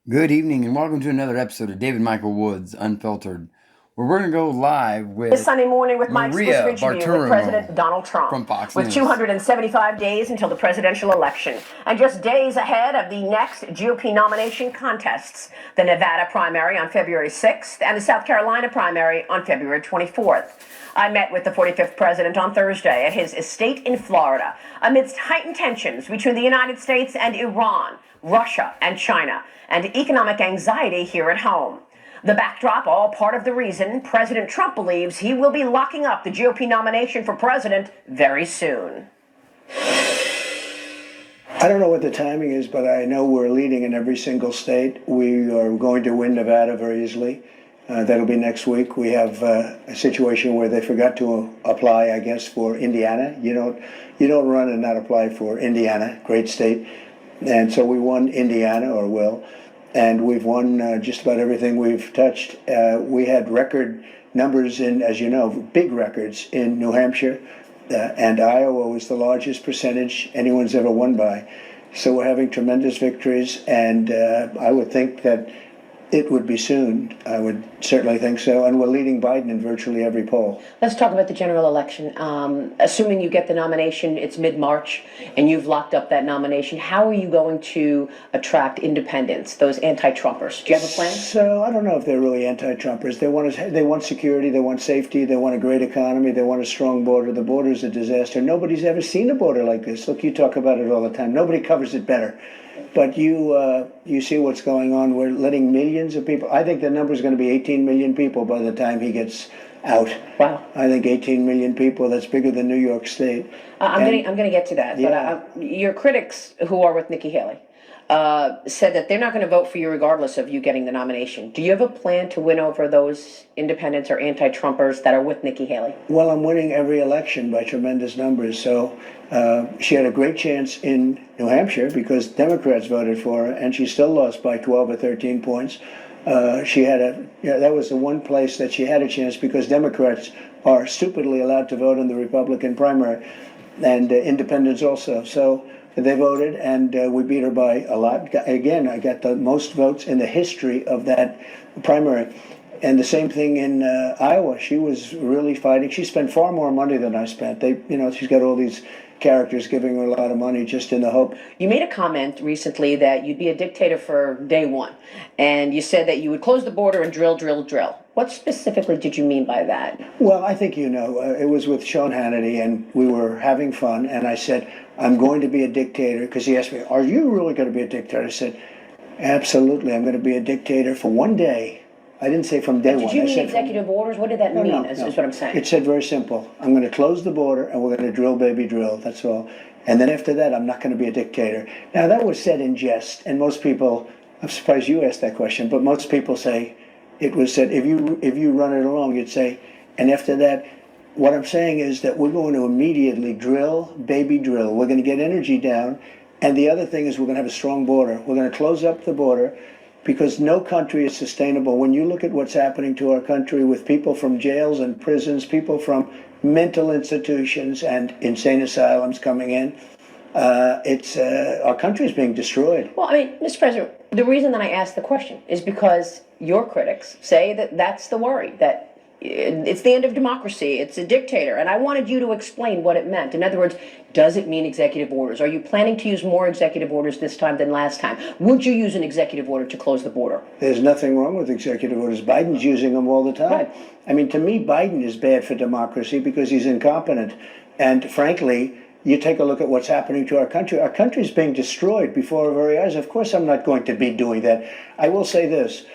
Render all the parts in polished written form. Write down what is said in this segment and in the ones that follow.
Good evening and welcome to another episode of David Michael Woods Unfiltered, where we're going to go live This with Sunday morning with my exclusive Maria interview with President Bartiromo Donald Trump. from Fox With News. 275 days until the presidential election and just days ahead of the next GOP nomination contests, the Nevada primary on February 6th and the South Carolina primary on February 24th. I met with the 45th president on Thursday at his estate in Florida amidst heightened tensions between the United States and Iran, Russia and China, and economic anxiety here at home. The backdrop, all part of the reason President Trump believes he will be locking up the GOP nomination for president very soon. I don't know what the timing is, but I know we're leading in every single state. We are going to win Nevada very easily. That'll be next week. We have a situation where they forgot to apply, I guess, for Indiana. You don't run and not apply for Indiana, great state. And so we won Indiana, or will. And we've won just about everything we've touched. We had record numbers in, as you know, big records in New Hampshire, and Iowa was the largest percentage anyone's ever won by. So we're having tremendous victories, and I would think that it would be soon. I would certainly think so. And we're leading Biden in virtually every poll. Let's talk about the general election. Assuming you get the nomination, it's mid-March, and you've locked up that nomination. How are you going to attract independents, those anti-Trumpers? Do you have a plan? So I don't know if they're really anti-Trumpers. They want security, they want safety, they want a great economy, they want a strong border. The border is a disaster. Nobody's ever seen a border like this. Look, you talk about it all the time. Nobody covers it better. But you see what's going on. We're letting millions of people. I think the number is going to be 18 million people by the time he gets out. Wow. I think 18 million people. That's bigger than New York State. I'm going to get to that. Yeah. But your critics, who are with Nikki Haley, said that they're not going to vote for you regardless of you getting the nomination. Do you have a plan to win over those independents or anti-Trumpers that are with Nikki Haley? Well, I'm winning every election by tremendous numbers. So she had a great chance in New Hampshire because Democrats voted for her, and she still lost by 12 or 13 points. That was the one place that she had a chance because Democrats are stupidly allowed to vote in the Republican primary, and independents also. So they voted, and we beat her by a lot. Again, I got the most votes in the history of that primary. And the same thing in Iowa. She was really fighting. She spent far more money than I spent. She's got all these characters giving her a lot of money just in the hope. You made a comment recently that you'd be a dictator for day one, and you said that you would close the border and drill, drill, drill. What specifically did you mean by that? Well, I think it was with Sean Hannity, and we were having fun, and I said, I'm going to be a dictator, because he asked me, are you really going to be a dictator? I said, absolutely, I'm going to be a dictator for one day. I didn't say from day one. Did you mean executive orders? What did that mean, No. is what I'm saying? It said very simple. I'm going to close the border, and we're going to drill, baby, drill. That's all. And then after that, I'm not going to be a dictator. Now, that was said in jest, and most people, I'm surprised you asked that question, but most people say, it was said, if you run it along, you'd say, and after that, what I'm saying is that we're going to immediately drill, baby, drill. We're going to get energy down, and the other thing is we're going to have a strong border. We're going to close up the border, because no country is sustainable. When you look at what's happening to our country with people from jails and prisons, people from mental institutions and insane asylums coming in, our country is being destroyed. Well, I mean, Mr. President, the reason that I asked the question is because your critics say that that's the worry, that it's the end of democracy, it's a dictator, and I wanted you to explain what it meant. In other words, does it mean executive orders? Are you planning to use more executive orders this time than last time? Would you use an executive order to close the border? There's nothing wrong with executive orders. Biden's using them all the time. Right. I mean, to me, Biden is bad for democracy because he's incompetent. And frankly, you take a look at what's happening to our country. Our country is being destroyed before our very eyes. Of course, I'm not going to be doing that. I will say this.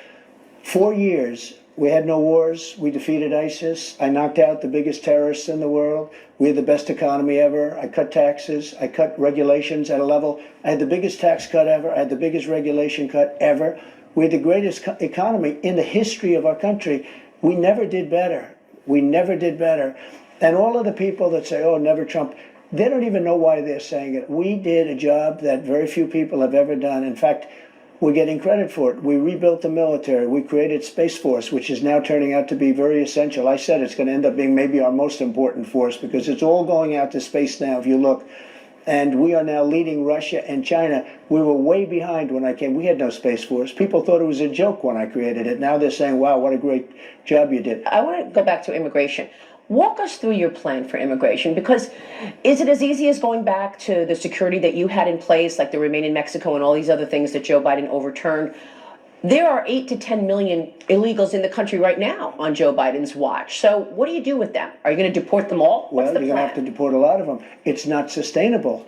4 years, we had no wars. We defeated ISIS. I knocked out the biggest terrorists in the world. We had the best economy ever. I cut taxes. I cut regulations at a level. I had the biggest tax cut ever. I had the biggest regulation cut ever. We had the greatest economy in the history of our country. We never did better. We never did better. And all of the people that say, oh, never Trump, they don't even know why they're saying it. We did a job that very few people have ever done. In fact, we're getting credit for it. We rebuilt the military. We created Space Force, which is now turning out to be very essential. I said it's going to end up being maybe our most important force because it's all going out to space now. If you look, And we are now leading Russia and China. We were way behind when I came. We had no Space Force. People thought it was a joke when I created it. Now they're saying, wow, what a great job you did. I want to go back to immigration. Walk us through your plan for immigration, because is it as easy as going back to the security that you had in place, like the Remain in Mexico and all these other things that Joe Biden overturned? There are 8 to 10 million illegals in the country right now on Joe Biden's watch. So what do you do with them? Are you going to deport them all? What's Well, the you're going to have to plan? deport a lot of them. It's not sustainable.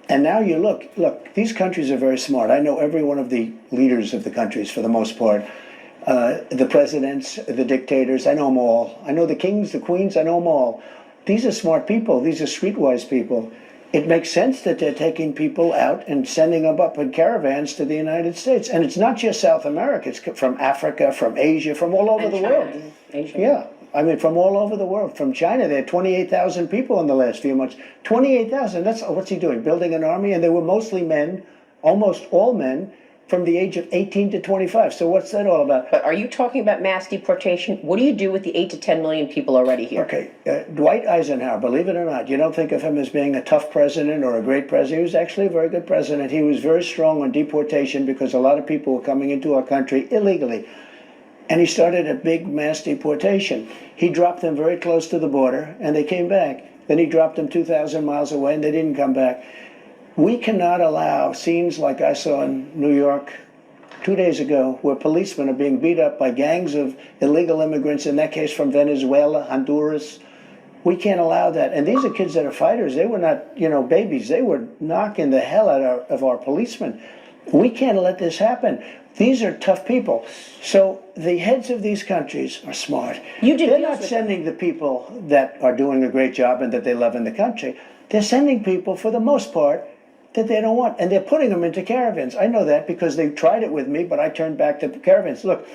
And now you look, these countries are very smart. I know every one of the leaders of the countries for the most part. The presidents, the dictators, I know them all. I know the kings, the queens, I know them all. These are smart people. These are streetwise people. It makes sense that they're taking people out and sending them up in caravans to the United States. And it's not just South America. It's from Africa, from Asia, from all over And the China world. and Asia. Yeah. I mean, from all over the world. From China, there are 28,000 people in the last few months. 28,000. That's what's he doing? Building an army? And they were mostly men, almost all men, from the age of 18 to 25. So what's that all about? But are you talking about mass deportation? What do you do with the 8 to 10 million people already here? Okay, Dwight Eisenhower, believe it or not, you don't think of him as being a tough president or a great president. He was actually a very good president. He was very strong on deportation because a lot of people were coming into our country illegally. And he started a big mass deportation. He dropped them very close to the border and they came back. Then he dropped them 2,000 miles away and they didn't come back. We cannot allow scenes like I saw in New York 2 days ago, where policemen are being beat up by gangs of illegal immigrants, in that case from Venezuela, Honduras. We can't allow that. And these are kids that are fighters. They were not, babies. They were knocking the hell out of our policemen. We can't let this happen. These are tough people. So the heads of these countries are smart. They're not sending the people that are doing a great job and that they love in the country. They're sending people, for the most part, that they don't want. And they're putting them into caravans. I know that because they tried it with me, but I turned back the caravans. Look,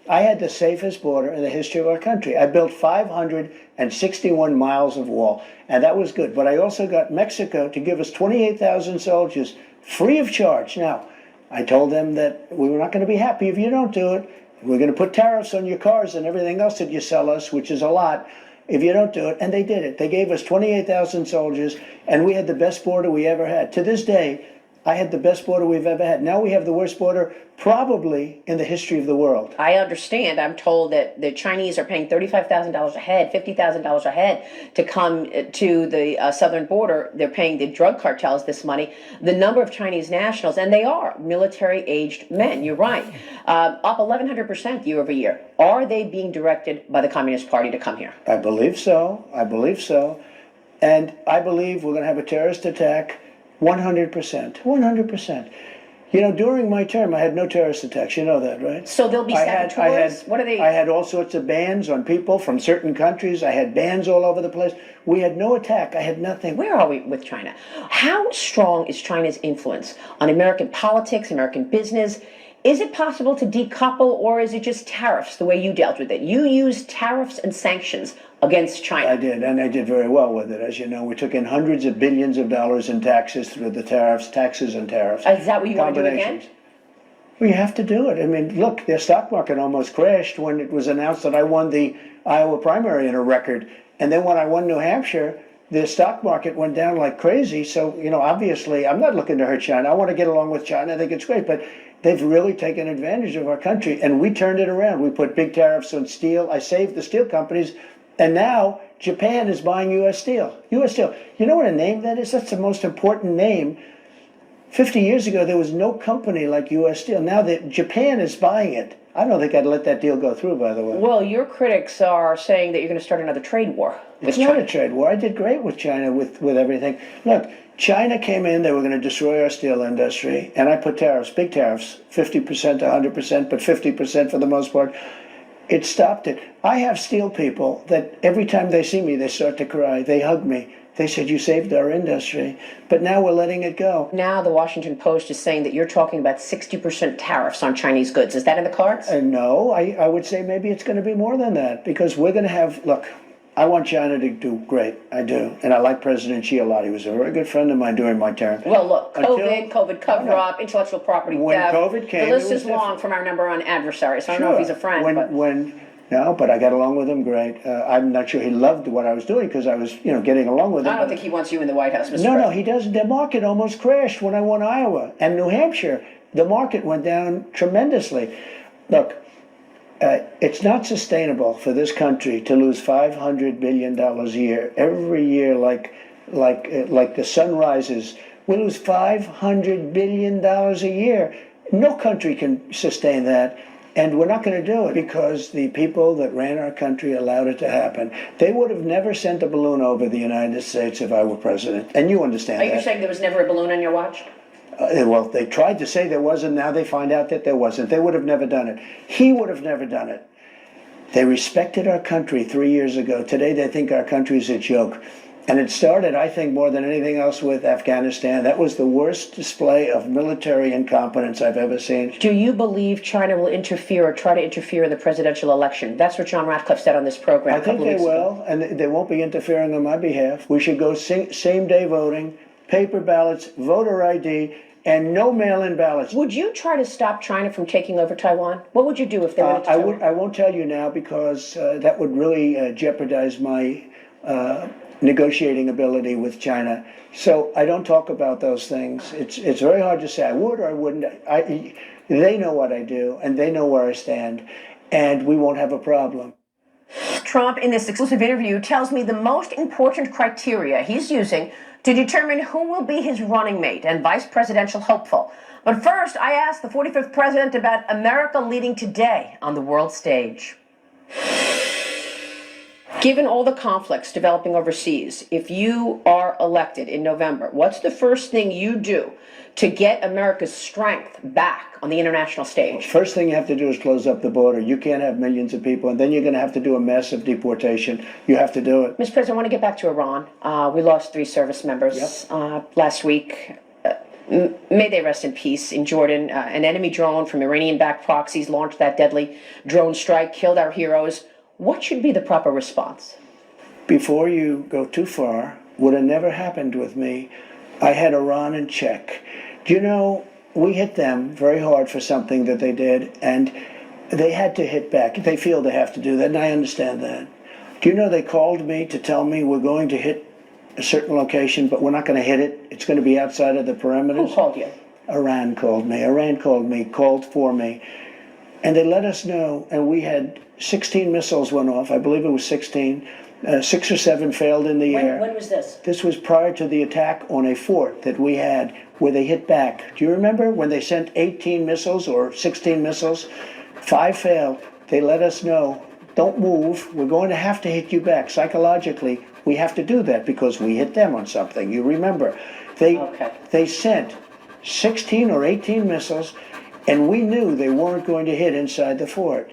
I had the safest border in the history of our country. I built 561 miles of wall, and that was good. But I also got Mexico to give us 28,000 soldiers free of charge. Now, I told them that we were not going to be happy if you don't do it. We're going to put tariffs on your cars and everything else that you sell us, which is a lot, if you don't do it. And they did it. They gave us 28,000 soldiers, and we had the best border we ever had. To this day, I had the best border we've ever had. Now we have the worst border probably in the history of the world. I understand. I'm told that the Chinese are paying $35,000 a head, $50,000 a head to come to the southern border. They're paying the drug cartels this money. The number of Chinese nationals, and they are military-aged men, you're right, up 1,100% year over year. Are they being directed by the Communist Party to come here? I believe so. I believe so. And I believe we're going to have a terrorist attack 100%. 100%. During my term, I had no terrorist attacks. You know that, right? So there'll be saboteurs? What are they? I had all sorts of bans on people from certain countries. I had bans all over the place. We had no attack. I had nothing. Where are we with China? How strong is China's influence on American politics, American business? Is it possible to decouple, or is it just tariffs, the way you dealt with it? You used tariffs and sanctions against China. I did, and I did very well with it. As you know, we took in hundreds of billions of dollars in taxes through the taxes and tariffs. Is that what you want to do again? We have to do it. I mean, look, their stock market almost crashed when it was announced that I won the Iowa primary in a record. And then when I won New Hampshire, the stock market went down like crazy. So, obviously, I'm not looking to hurt China. I want to get along with China. I think it's great. But they've really taken advantage of our country, and we turned it around. We put big tariffs on steel. I saved the steel companies, and now Japan is buying U.S. steel. U.S. steel. You know what a name that is? That's the most important name. 50 years ago, there was no company like U.S. Steel. Now that Japan is buying it. I don't think I'd let that deal go through, by the way. Well, your critics are saying that you're going to start another trade war with China. It's not a trade war. I did great with China with everything. Look, China came in, they were going to destroy our steel industry, and I put tariffs, big tariffs, 50% to 100%, but 50% for the most part. It stopped it. I have steel people that every time they see me, they start to cry. They hug me. They said, you saved our industry, but now we're letting it go. Now the Washington Post is saying that you're talking about 60% tariffs on Chinese goods. Is that in the cards? No, I would say maybe it's going to be more than that, because we're going to have, look, I want China to do great. I do. And I like President Xi a lot. He was a very good friend of mine during my term. Well, look, COVID cover-up, intellectual property when theft. COVID came, the list is long from our number one adversary, so I don't know if he's a friend. When No, but I got along with him great. I'm not sure he loved what I was doing because I was, getting along with him. I don't think he wants you in the White House, Mr. No, President. he doesn't. The market almost crashed when I won Iowa and New Hampshire. The market went down tremendously. Look, it's not sustainable for this country to lose $500 billion a year every year, like the sun rises. We lose $500 billion a year. No country can sustain that. And we're not going to do it because the people that ran our country allowed it to happen. They would have never sent a balloon over the United States if I were president. And you understand that. Are you saying there was never a balloon on your watch? Well, they tried to say there wasn't. Now they find out that there wasn't. They would have never done it. He would have never done it. They respected our country 3 years ago. Today they think our country's a joke. And it started, I think, more than anything else with Afghanistan. That was the worst display of military incompetence I've ever seen. Do you believe China will interfere or try to interfere in the presidential election? That's what John Ratcliffe said on this program. I think they will, and they won't be interfering on my behalf. We should go same-day voting, paper ballots, voter ID, and no mail-in ballots. Would you try to stop China from taking over Taiwan? What would you do if they were to Taiwan? I won't tell you now because that would really jeopardize my negotiating ability with China. So I don't talk about those things. It's very hard to say I would or I wouldn't. They know what I do and they know where I stand, and we won't have a problem. Trump, in this exclusive interview, tells me the most important criteria he's using to determine who will be his running mate and vice presidential hopeful. But first, I asked the 45th president about America leading today on the world stage. Given all the conflicts developing overseas, if you are elected in November, what's the first thing you do to get America's strength back on the international stage? First thing you have to do is close up the border. You can't have millions of people, and then you're going to have to do a massive deportation. You have to do it. Mr. President, I want to get back to Iran. We lost 3 service members last week. May they rest in peace. In Jordan, an enemy drone from Iranian-backed proxies launched that deadly drone strike, killed our heroes. What should be the proper response? Before you go too far, would have never happened with me. I had Iran in check. Do you know, we hit them very hard for something that they did, and they had to hit back. They feel they have to do that, and I understand that. Do you know they called me to tell me we're going to hit a certain location, but we're not going to hit it. It's going to be outside of the perimeters. Who called you? Iran called me, called for me. And they let us know, and we had 16 missiles went off. I believe it was 16. 6 or 7 failed in the air. When was this? This was prior to the attack on a fort that we had where they hit back. Do you remember when they sent 18 missiles or 16 missiles? 5 failed. They let us know, don't move. We're going to have to hit you back. Psychologically, we have to do that because we hit them on something. You remember. They sent 16 or 18 missiles, and we knew they weren't going to hit inside the fort.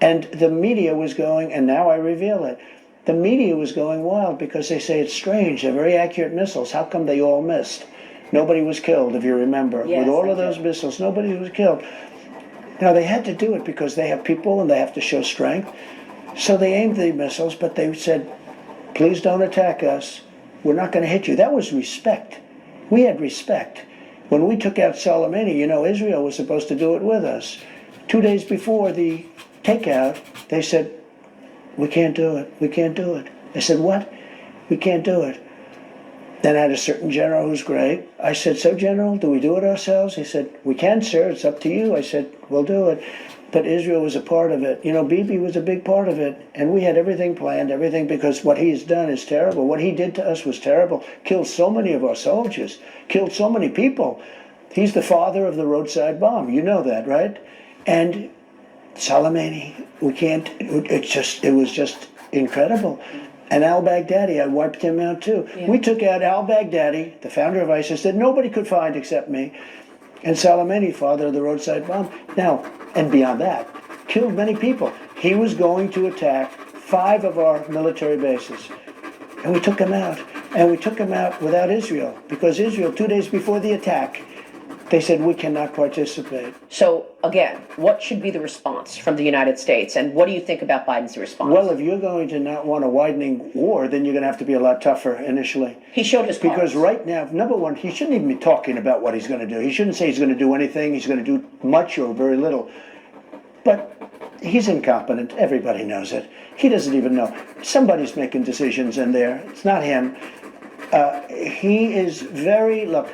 And the media was going, and now I reveal it, the media was going wild because they say it's strange. They're very accurate missiles. How come they all missed? Nobody was killed, if you remember. Yes, with all of those missiles, nobody was killed. Now, they had to do it because they have people and they have to show strength. So they aimed the missiles, but they said, please don't attack us. We're not going to hit you. That was respect. We had respect. When we took out Soleimani, you know, Israel was supposed to do it with us. 2 days before the takeout, they said, we can't do it. We can't do it. I said, what? We can't do it. Then I had a certain general who's great. I said, so General, do we do it ourselves? He said, we can, sir. It's up to you. I said, we'll do it. But Israel was a part of it. You know, Bibi was a big part of it. And we had everything planned, everything, because what he's done is terrible. What he did to us was terrible. Killed so many of our soldiers. Killed so many people. He's the father of the roadside bomb. You know that, right? And Soleimani, we can't, it was just incredible. And al-Baghdadi, I wiped him out too. Yeah. We took out al-Baghdadi, the founder of ISIS, that nobody could find except me, and Soleimani, father of the roadside bomb. Now, and beyond that, killed many people. He was going to attack 5 of our military bases, and we took him out. And we took him out without Israel, because Israel, 2 days before the attack, they said, we cannot participate. So, again, what should be the response from the United States? And what do you think about Biden's response? Well, if you're going to not want a widening war, then you're going to have to be a lot tougher initially. He showed his cards. Because right now, number one, he shouldn't even be talking about what he's going to do. He shouldn't say he's going to do anything. He's going to do much or very little. But He's incompetent. Everybody knows it. He doesn't even know. Somebody's making decisions in there. It's not him. He is look,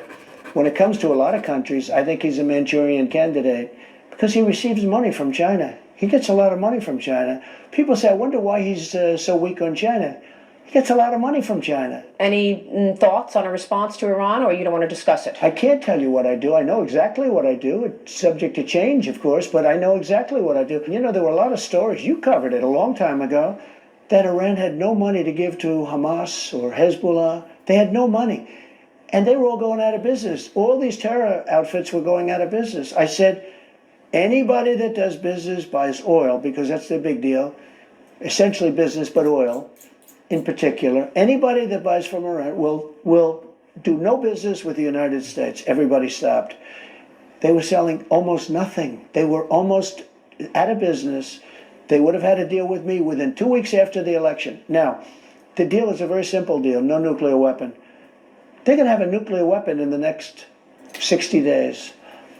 when it comes to a lot of countries, I think he's a Manchurian candidate because he receives money from China. He gets a lot of money from China. People say, I wonder why he's so weak on China. He gets a lot of money from China. Any thoughts on a response to Iran, or you don't want to discuss it? I can't tell you what I do. I know exactly what I do. It's subject to change, of course, but I know exactly what I do. You know, there were a lot of stories, you covered it a long time ago, that Iran had no money to give to Hamas or Hezbollah. They had no money. And they were all going out of business. All these terror outfits were going out of business. I said, anybody that does business buys oil, because that's the big deal. Essentially business, but oil in particular. Anybody that buys from Iran will do no business with the United States. Everybody stopped. They were selling almost nothing. They were almost out of business. They would have had a deal with me within 2 weeks after the election. Now, the deal is a very simple deal, no nuclear weapon. They're going to have a nuclear weapon in the next 60 days.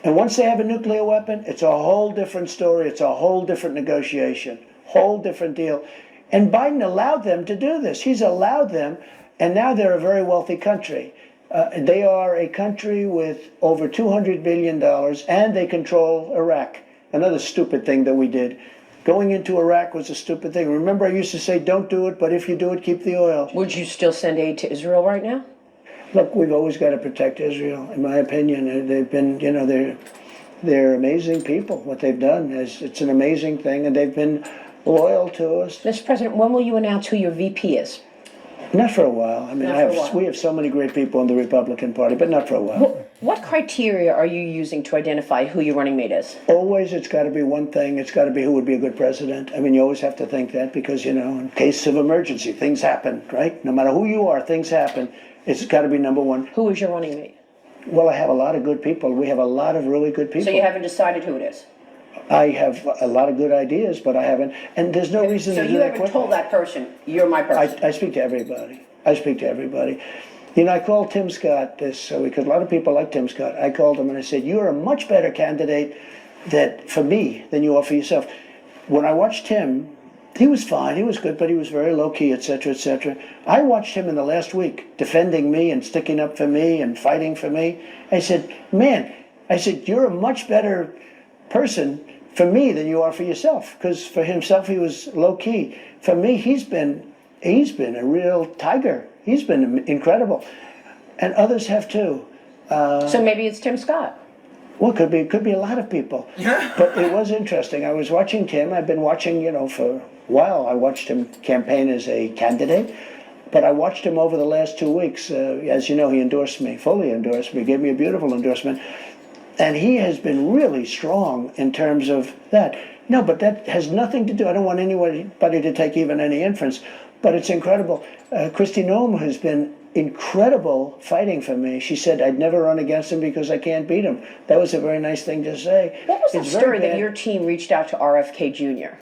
And once they have a nuclear weapon, it's a whole different story. It's a whole different negotiation, whole different deal. And Biden allowed them to do this. He's allowed them, and now they're a very wealthy country. They are a country with over $200 billion, and they control Iraq. Another stupid thing that we did. Going into Iraq was a stupid thing. Remember, I used to say, don't do it, but if you do it, keep the oil. Would you still send aid to Israel right now? Look, we've always got to protect Israel, in my opinion. They've been, you know, they're amazing people. What they've done it's an amazing thing, and they've been loyal to us. Mr. President, when will you announce who your VP is? Not for a while. I mean, Not for a while. we have so many great people in the Republican Party, but not for a while. What criteria are you using to identify who your running mate is? Always, it's got to be one thing. It's got to be who would be a good president. I mean, you always have to think that because, you know, in case of emergency, things happen, right? No matter who you are, things happen. It's got to be number one. Who is your running mate? Well, I have a lot of good people. We have a lot of really good people. So you haven't decided who it is? I have a lot of good ideas, but I haven't. And there's no reason so to do you that haven't quickly. told that person, you're my person? I speak to everybody. I speak to everybody. You know, I called Tim Scott this because a lot of people like Tim Scott. I called him and I said, you're a much better candidate for me than you are for yourself. When I watched him, he was fine, he was good, but he was very low-key, etc., etc. I watched him in the last week defending me and sticking up for me and fighting for me. I said, man, you're a much better person for me than you are for yourself, because for himself he was low-key. For me, he's been a real tiger. He's been incredible, and others have too. So maybe it's Tim Scott. Well, it could be a lot of people. But it was interesting. I was watching Tim. I've been watching, you know, for a while. I watched him campaign as a candidate, but I watched him over the last 2 weeks. As you know, he endorsed me, fully endorsed me, gave me a beautiful endorsement. And he has been really strong in terms of that. No, but that has nothing to do, I don't want anybody to take even any inference, but it's incredible. Kristi Noem has been incredible fighting for me. She said I'd never run against him because I can't beat him. That was a very nice thing to say. What was the story that your team reached out to RFK Jr.?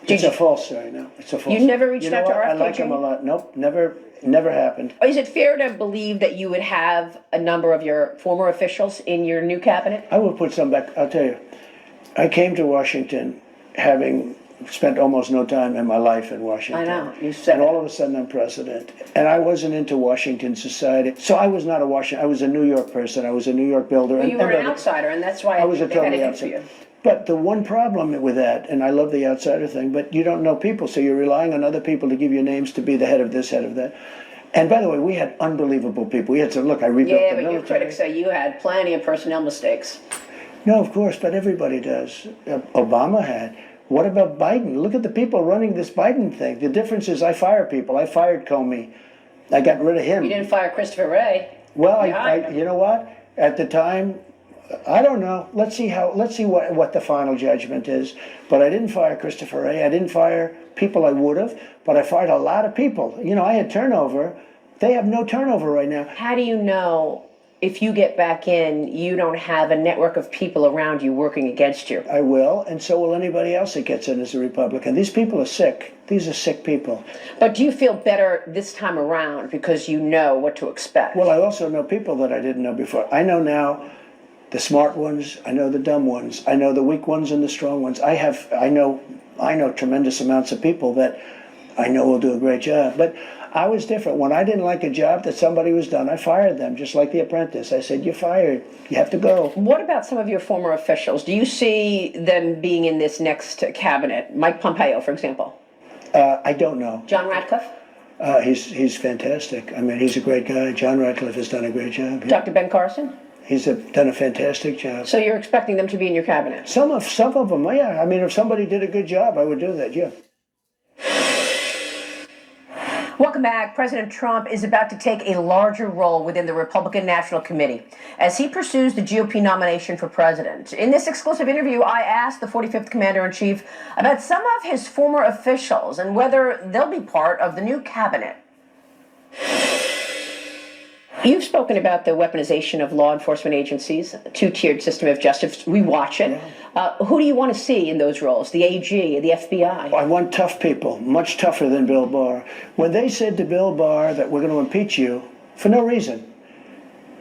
It's a false story, no. It's a false story. You never reached out to RFK Jr.? I like him a lot. Nope, never happened. Is it fair to believe that you would have a number of your former officials in your new cabinet? I will put some back. I'll tell you, I came to Washington having spent almost no time in my life in Washington. I know, you said and all of a sudden I'm president. And I wasn't into Washington society. So I was not I was a New York person. I was a New York builder. Well, you were an outsider, and that's why I was a they had total to outsider. you. But the one problem with that, and I love the outsider thing, but you don't know people, so you're relying on other people to give you names to be the head of this, head of that. And by the way, we had unbelievable people. We had to look, I rebuilt the military. Yeah, but your critics say you had plenty of personnel mistakes. No, of course, but everybody does. Obama had. What about Biden? Look at the people running this Biden thing. The difference is I fire people. I fired Comey. I got rid of him. You didn't fire Christopher Wray. Well, you know what? At the time, I don't know. Let's see what the final judgment is. But I didn't fire Christopher Wray. I didn't fire people I would have, but I fired a lot of people. You know, I had turnover. They have no turnover right now. How do you know if you get back in, you don't have a network of people around you working against you? I will, and so will anybody else that gets in as a Republican. These people are sick. These are sick people. But do you feel better this time around because you know what to expect? Well, I also know people that I didn't know before. I know now the smart ones, I know the dumb ones, I know the weak ones and the strong ones. I know tremendous amounts of people that I know will do a great job. But I was different. When I didn't like a job that somebody was done, I fired them, just like The Apprentice. I said, "You're fired. You have to go." What about some of your former officials? Do you see them being in this next cabinet? Mike Pompeo, for example. I don't know. John Ratcliffe? He's fantastic. I mean, he's a great guy. John Ratcliffe has done a great job. Dr. Ben Carson? He's done a fantastic job. So you're expecting them to be in your cabinet? Some of them, yeah. I mean, if somebody did a good job, I would do that, yeah. Welcome back. President Trump is about to take a larger role within the Republican National Committee as he pursues the GOP nomination for president. In this exclusive interview, I asked the 45th Commander-in-Chief about some of his former officials and whether they'll be part of the new cabinet. You've spoken about the weaponization of law enforcement agencies, a two-tiered system of justice. We watch it. Yeah. Who do you want to see in those roles? The AG, the FBI? I want tough people, much tougher than Bill Barr. When they said to Bill Barr that we're going to impeach you for no reason,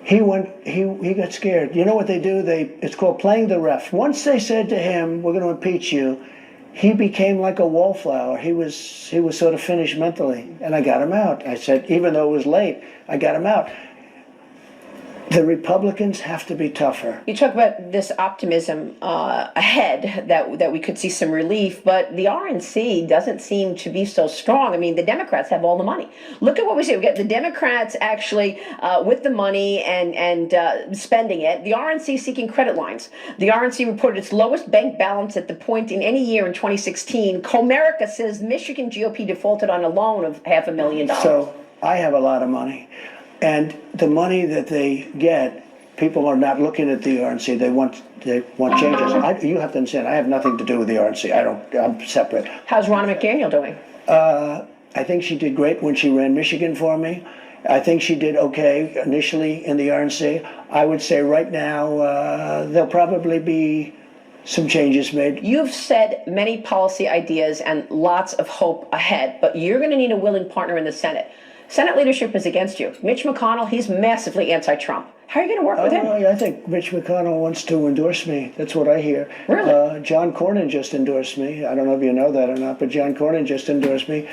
he got scared. You know what they do? It's called playing the ref. Once they said to him, "We're going to impeach you," he became like a wallflower. He was sort of finished mentally, and I got him out. I said, even though it was late, I got him out. The Republicans have to be tougher. You talk about this optimism ahead that we could see some relief, but the RNC doesn't seem to be so strong. I mean, the Democrats have all the money. Look at what we see. We get the Democrats actually with the money and spending it. The RNC seeking credit lines. The RNC reported its lowest bank balance at the point in any year in 2016. Comerica says Michigan GOP defaulted on a loan of $500,000. So I have a lot of money. And the money that they get, people are not looking at the RNC. They want changes. You have to understand, I have nothing to do with the RNC. I'm separate. How's Ronna McDaniel doing? I think she did great when she ran Michigan for me. I think she did okay initially in the RNC. I would say right now there'll probably be some changes made. You've said many policy ideas and lots of hope ahead, but you're going to need a willing partner in the Senate. Senate leadership is against you. Mitch McConnell, he's massively anti-Trump. How are you going to work with him? I think Mitch McConnell wants to endorse me. That's what I hear. Really? John Cornyn just endorsed me. I don't know if you know that or not, but John Cornyn just endorsed me.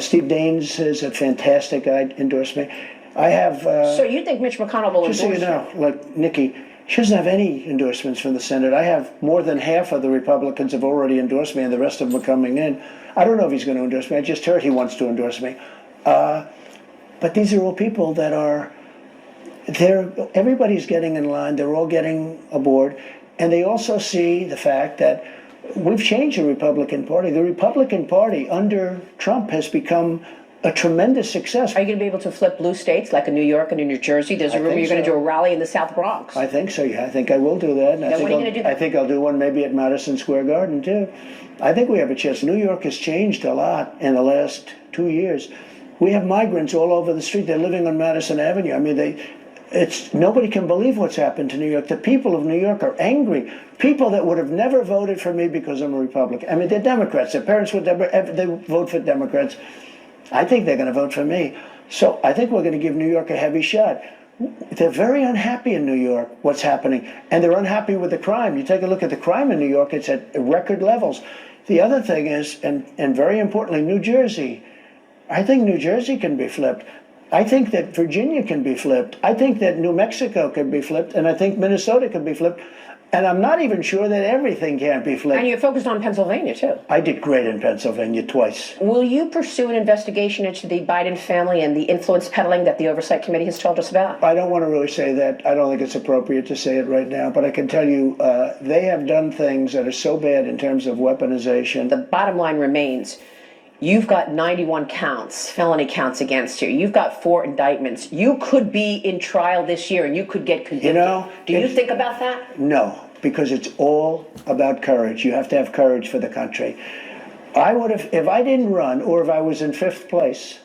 Steve Daines is a fantastic guy, endorsed me. I have... so you think Mitch McConnell will endorse you? Just so you know, like Nikki, she doesn't have any endorsements from the Senate. I have more than half of the Republicans have already endorsed me, and the rest of them are coming in. I don't know if he's going to endorse me. I just heard he wants to endorse me. But these are all people that everybody's getting in line, they're all getting aboard, and they also see the fact that we've changed the Republican Party. The Republican Party under Trump has become a tremendous success. Are you going to be able to flip blue states like in New York and in New Jersey? There's a rumor you're going to do a rally in the South Bronx. I think so, yeah. I think I will do that. And when are you going to do that? I think I'll do one maybe at Madison Square Garden, too. I think we have a chance. New York has changed a lot in the last 2 years. We have migrants all over the street. They're living on Madison Avenue. I mean, nobody can believe what's happened to New York. The people of New York are angry. People that would have never voted for me because I'm a Republican. I mean, they're Democrats. Their parents would they vote for Democrats. I think they're going to vote for me. So I think we're going to give New York a heavy shot. They're very unhappy in New York, what's happening. And they're unhappy with the crime. You take a look at the crime in New York, it's at record levels. The other thing is, and very importantly, New Jersey. I think New Jersey can be flipped. I think that Virginia can be flipped. I think that New Mexico can be flipped. And I think Minnesota can be flipped. And I'm not even sure that everything can't be flipped. And you're focused on Pennsylvania, too. I did great in Pennsylvania twice. Will you pursue an investigation into the Biden family and the influence peddling that the Oversight Committee has told us about? I don't want to really say that. I don't think it's appropriate to say it right now. But I can tell you they have done things that are so bad in terms of weaponization. The bottom line remains, you've got 91 counts, felony counts against you. You've got 4 indictments. You could be in trial this year and you could get convicted. You know, do you think about that? No, because it's all about courage. You have to have courage for the country. I would have, if I didn't run or if I was in 5th place,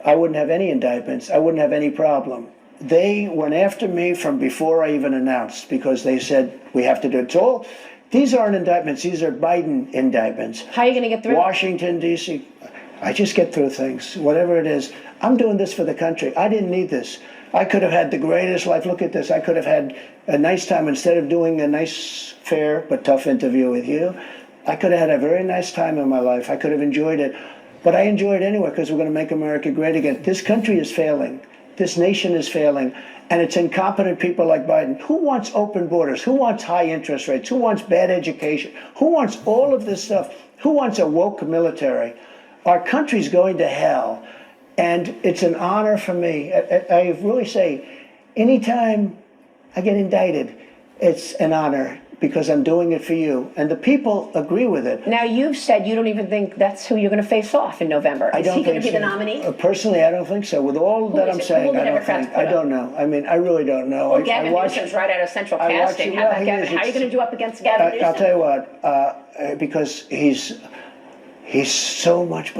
I wouldn't have any indictments. I wouldn't have any problem. They went after me from before I even announced because they said we have to do it. These aren't indictments. These are Biden indictments. How are you going to get through? Washington, D.C. I just get through things, whatever it is. I'm doing this for the country. I didn't need this. I could have had the greatest life. Look at this. I could have had a nice time instead of doing a nice, fair, but tough interview with you. I could have had a very nice time in my life. I could have enjoyed it. But I enjoy it anyway because we're going to make America great again. This country is failing. This nation is failing. And it's incompetent people like Biden. Who wants open borders? Who wants high interest rates? Who wants bad education? Who wants all of this stuff? Who wants a woke military? Our country's going to hell. And it's an honor for me. I really say, anytime I get indicted, it's an honor because I'm doing it for you. And the people agree with it. Now, you've said you don't even think that's who you're going to face off in November. Is he going to be the nominee? Personally, I don't think so. With all that I'm saying, I don't think. I don't know. I mean, I really don't know. Well, Gavin Newsom's right out of Central Casting. How are you going to do up against Gavin Newsom? I'll tell you what, because he's so much.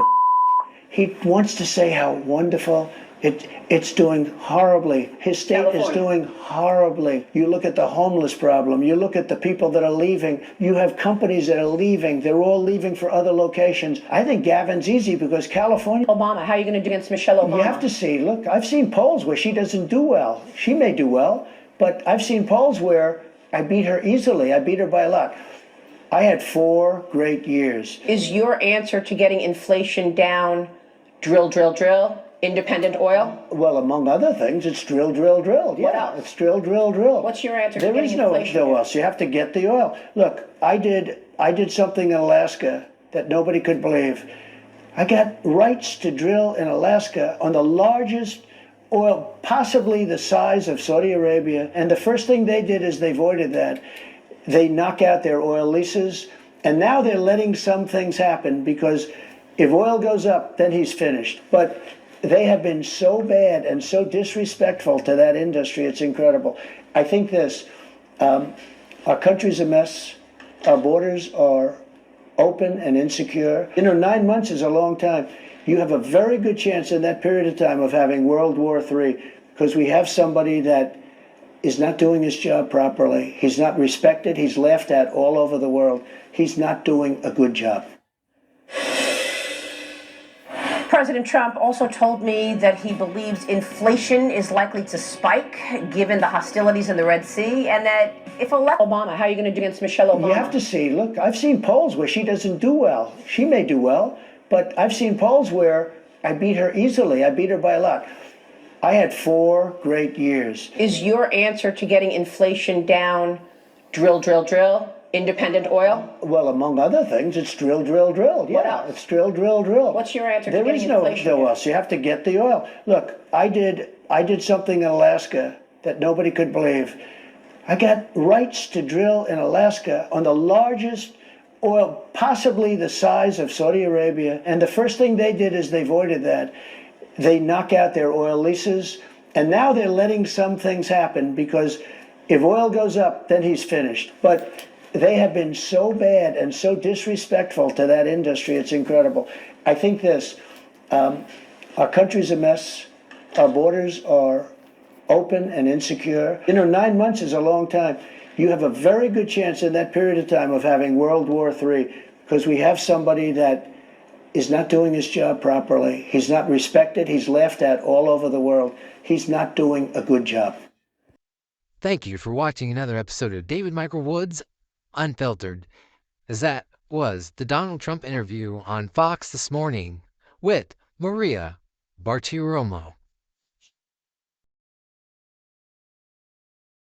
He wants to say how wonderful it's doing horribly. His state is doing horribly. You look at the homeless problem. You look at the people that are leaving. You have companies that are leaving. They're all leaving for other locations. I think Gavin's easy because California. Obama, how are you going to do against Michelle Obama? You have to see. Look, I've seen polls where she doesn't do well. She may do well, but I've seen polls where I beat her easily. I beat her by a lot. I had 4 great years. Is your answer to getting inflation down drill, drill, drill? Independent oil? Well, among other things, it's drill, drill, drill. What else? It's drill, drill, drill. What's your answer to There getting is no inflation else. You have to get the oil. Look, I did something in Alaska that nobody could believe. I got rights to drill in Alaska on the largest oil, possibly the size of Saudi Arabia. And the first thing they did is they voided that. They knock out their oil leases. And now they're letting some things happen because if oil goes up, then he's finished. But they have been so bad and so disrespectful to that industry. It's incredible. I think this, our country's a mess. Our borders are open and insecure. 9 months is a long time. You have a very good chance in that period of time of having World War III because we have somebody that is not doing his job properly. He's not respected. He's laughed at all over the world. He's not doing a good job. President Trump also told me that he believes inflation is likely to spike given the hostilities in the Red Sea, and that if Obama, how are you going to do against Michelle Obama? You have to see. Look, I've seen polls where she doesn't do well. She may do well, but I've seen polls where I beat her easily. I beat her by a lot. I had 4 great years. Is your answer to getting inflation down drill, drill, drill? Independent oil? Well, among other things, it's drill, drill, drill. What else? It's drill, drill, drill. What's your answer to There getting is no inflation down? else. You have to get the oil. Look, I did something in Alaska that nobody could believe. I got rights to drill in Alaska on the largest oil, possibly the size of Saudi Arabia. And the first thing they did is they voided that. They knock out their oil leases. And now they're letting some things happen because if oil goes up, then he's finished. But they have been so bad and so disrespectful to that industry. It's incredible. I think this, our country's a mess. Our borders are open and insecure. 9 months is a long time. You have a very good chance in that period of time of having World War III because we have somebody that is not doing his job properly. He's not respected. He's laughed at all over the world. He's not doing a good job. Thank you for watching another episode of David Michael Woods Unfiltered, as that was the Donald Trump interview on Fox this morning with Maria Bartiromo.